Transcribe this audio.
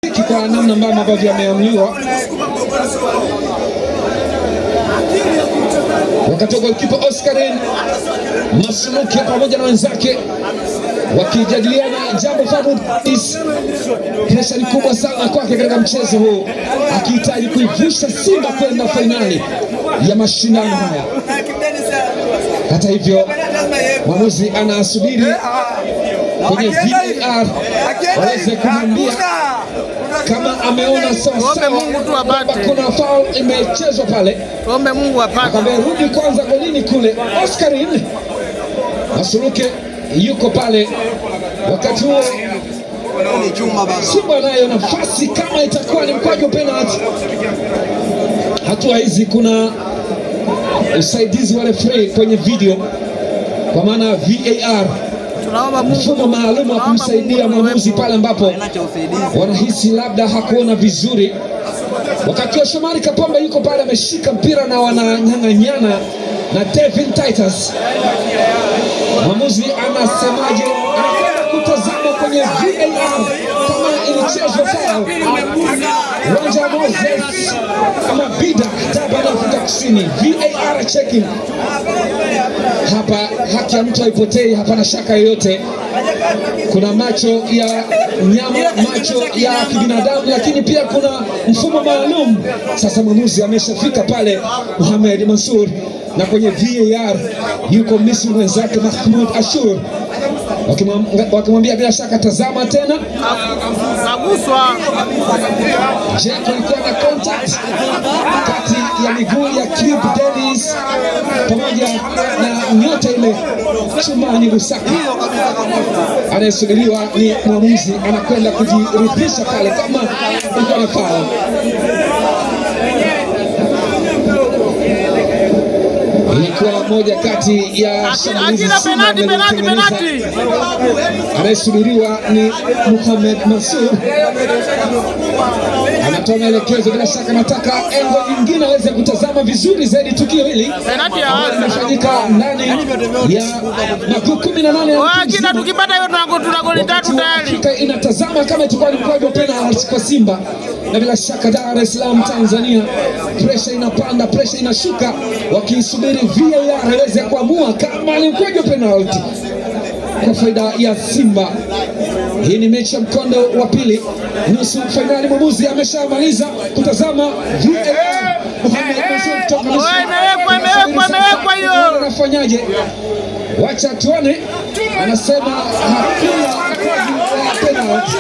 kwa namna ambavyo yameamliwa. Wakati wa golikipa Oscarin Masuluki pamoja na wenzake wakijadiliana jambo Fadlu. Presha ni kubwa sana kwake katika mchezo huu, akihitaji kuivusha Simba kwenda fainali ya mashindano haya. Hata hivyo mwamuzi anasubiri kwenye VAR waweze kumwambia kama ameona sawa kuna foul imechezwa pale. Tuombe Mungu apate. Akamrudi kwanza golini kule. Oscarin Masuluki yuko pale. Wakati huo Simba nayo nafasi kama itakuwa ni mkwaju penalty. Hatua hizi kuna usaidizi wa referee kwenye video, kwa maana VAR, mfumo maalum wa kumsaidia mwamuzi pale ambapo wanahisi labda hakuona vizuri. Wakati wa Shomari Kapombe yuko pale ameshika mpira na wananyang'anyana na Devin Titus. Mwamuzi anasemaje? Anakwenda kutazama kwenye VAR kama ilichezwa foul. Uwanja Moses Mabida Durban Afrika Kusini. VAR checking. Hapa haki ya mtu haipotei, hapana shaka yoyote. Kuna macho ya nyama, macho ya kibinadamu, lakini pia kuna mfumo maalum. Sasa mwamuzi ameshafika pale, Mohamed Mansour, na kwenye VAR yuko Misri mwenzake Mahmoud Ashur, wakimwambia bila shaka tazama tena. Aguswa. Je, kulikuwa na contact kati ya miguu ya Kibu Dennis pamoja na nyota ile Chumani Lusaka? Anayesubiriwa ni mwamuzi, anakwenda kujiridhisha pale kama kulikuwa na foul. Ilikuwa moja kati ya penalty. Anayesubiriwa ni Mohamed Mansour, anatoa maelekezo. Bila shaka nataka engo nyingine aweze kutazama vizuri zaidi tukio hili. Penalty inafanyika ndani ya makuu 18. Tukipata hiyo tuna goli 3 tayari. Inatazama kama itakuwa ni mkwaju penalty kwa Simba, na bila shaka Dar es Salaam Tanzania pressure inapanda, pressure inashuka, wakisubiri VAR aweze kuamua kama ni mkwaju penalty kwa faida ya Simba. Hii ni mechi ya mkondo wa pili, nusu finali. Mwamuzi ameshamaliza kutazama VAR. Mohamed Mansour kutoka imewekwa hiyo. Anafanyaje? Wacha tuone. Anasema hakuna penalty.